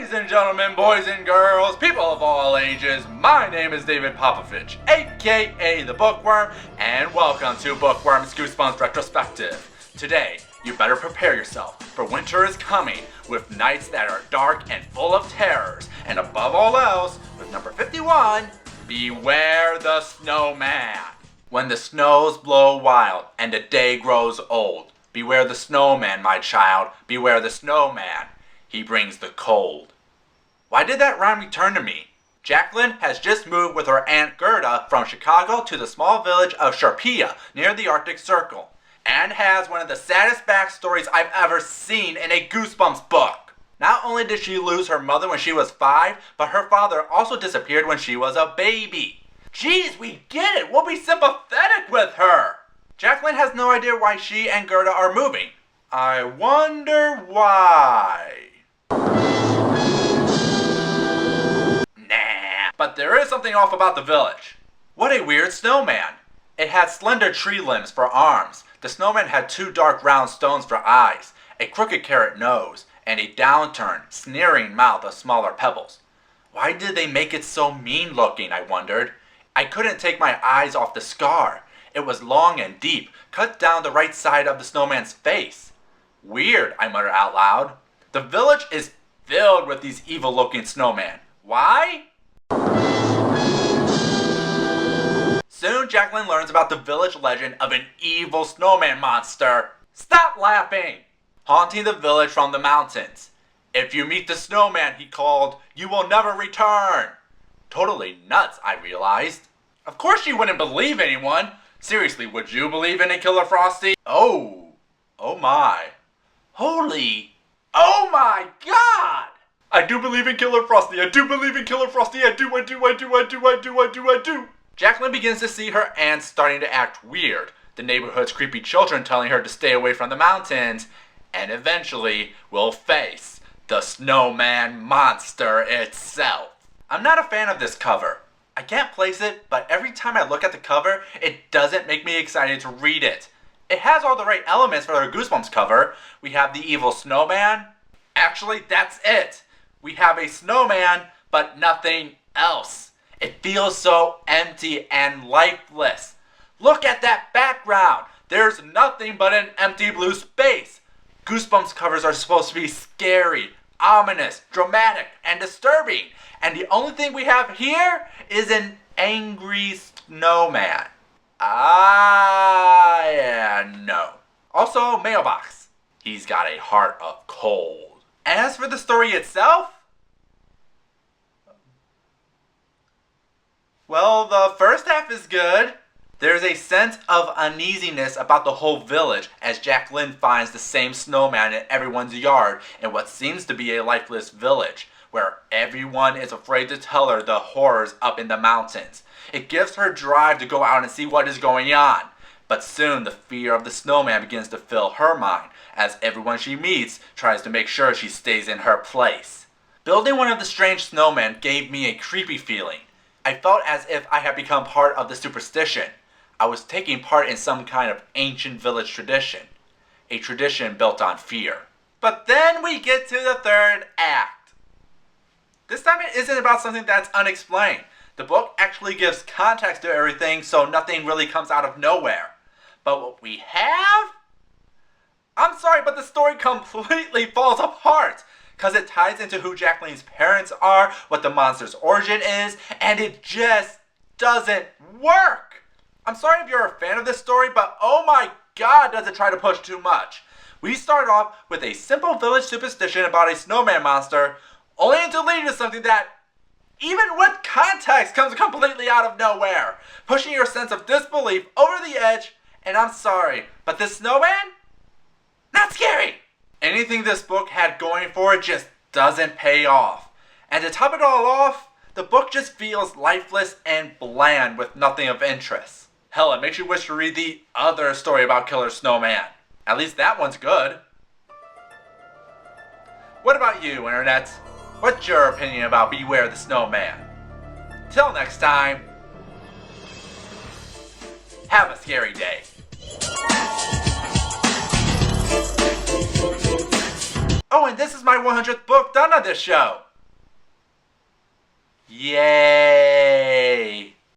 Ladies and gentlemen, boys and girls, people of all ages, my name is David Popovich, aka the Bookworm, and welcome to Bookworms Goosebumps Retrospective. Today, you better prepare yourself, for winter is coming, with nights that are dark and full of terrors, and above all else, with number 51, Beware the Snowman. When the snows blow wild, and the day grows old, beware the snowman, my child, beware the snowman. He brings the cold. Why did that rhyme return to me? Jacqueline has just moved with her Aunt Gerda from Chicago to the small village of Sharpia near the Arctic Circle, and has one of the saddest backstories I've ever seen in a Goosebumps book. Not only did she lose her mother when she was 5, but her father also disappeared when she was a baby. Jeez, we get it! We'll be sympathetic with her! Jacqueline has no idea why she and Gerda are moving. I wonder why. Nah, but there is something off about the village. What a weird snowman. It had slender tree limbs for arms. The snowman had 2 dark round stones for eyes, a crooked carrot nose, and a downturned, sneering mouth of smaller pebbles. Why did they make it so mean looking, I wondered. I couldn't take my eyes off the scar. It was long and deep, cut down the right side of the snowman's face. Weird, I muttered out loud. The village is filled with these evil-looking snowmen. Why? Soon Jacqueline learns about the village legend of an evil snowman monster. Stop laughing! Haunting the village from the mountains. If you meet the snowman, he called, you will never return. Totally nuts, I realized. Of course you wouldn't believe anyone. Seriously, would you believe in a killer Frosty? Oh my. Holy, oh my God! I do believe in Killer Frosty, I do believe in Killer Frosty, I do. Jacqueline begins to see her aunts starting to act weird, the neighborhood's creepy children telling her to stay away from the mountains, and eventually will face the snowman monster itself. I'm not a fan of this cover. I can't place it, but every time I look at the cover, it doesn't make me excited to read it. It has all the right elements for our Goosebumps cover. We have the evil snowman. Actually, that's it. We have a snowman, but nothing else. It feels so empty and lifeless. Look at that background. There's nothing but an empty blue space. Goosebumps covers are supposed to be scary, ominous, dramatic, and disturbing. And the only thing we have here is an angry snowman. No. Also, mailbox. He's got a heart of cold. As for the story itself, well, the first half is good. There's a sense of uneasiness about the whole village as Jacqueline finds the same snowman in everyone's yard in what seems to be a lifeless village, where everyone is afraid to tell her the horrors up in the mountains. It gives her drive to go out and see what is going on. But soon the fear of the snowman begins to fill her mind, as everyone she meets tries to make sure she stays in her place. Building one of the strange snowmen gave me a creepy feeling. I felt as if I had become part of the superstition. I was taking part in some kind of ancient village tradition. A tradition built on fear. But then we get to the third act. This time it isn't about something that's unexplained. The book actually gives context to everything, so nothing really comes out of nowhere. But what we have? I'm sorry, but the story completely falls apart. Because it ties into who Jacqueline's parents are, what the monster's origin is, and it just doesn't work. I'm sorry if you're a fan of this story, but oh my God, does it try to push too much. We start off with a simple village superstition about a snowman monster, only to lead to something that, even with context, comes completely out of nowhere, pushing your sense of disbelief over the edge, and I'm sorry, but this snowman? Not scary! Anything this book had going for it just doesn't pay off. And to top it all off, the book just feels lifeless and bland with nothing of interest. Hell, it makes you wish to read the other story about Killer Snowman. At least that one's good. What about you, Internet? What's your opinion about Beware the Snowman? Till next time, have a scary day. Oh, and this is my 100th book done on this show. Yay!